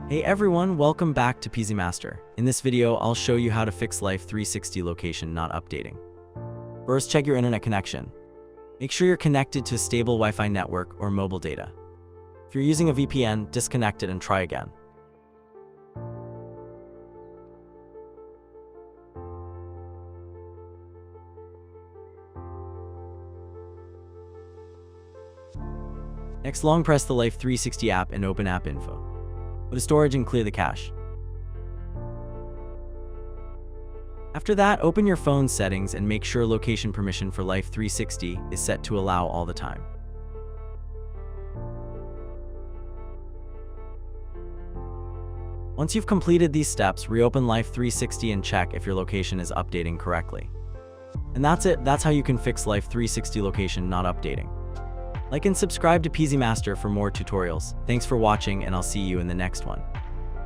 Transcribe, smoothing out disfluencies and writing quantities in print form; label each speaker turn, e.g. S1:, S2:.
S1: Hey everyone, welcome back to PeasyMaster. In this video, I'll show you how to fix Life360 location not updating. First, check your internet connection. Make sure you're connected to a stable Wi-Fi network or mobile data. If you're using a VPN, disconnect it and try again. Next, long press the Life360 app and open App Info. Go to Storage and clear the cache. After that, open your phone settings and make sure location permission for Life360 is set to allow all the time. Once you've completed these steps, reopen Life360 and check if your location is updating correctly. And that's it. That's how you can fix Life360 location not updating. Like and subscribe to PeasyMaster for more tutorials. Thanks for watching, and I'll see you in the next one.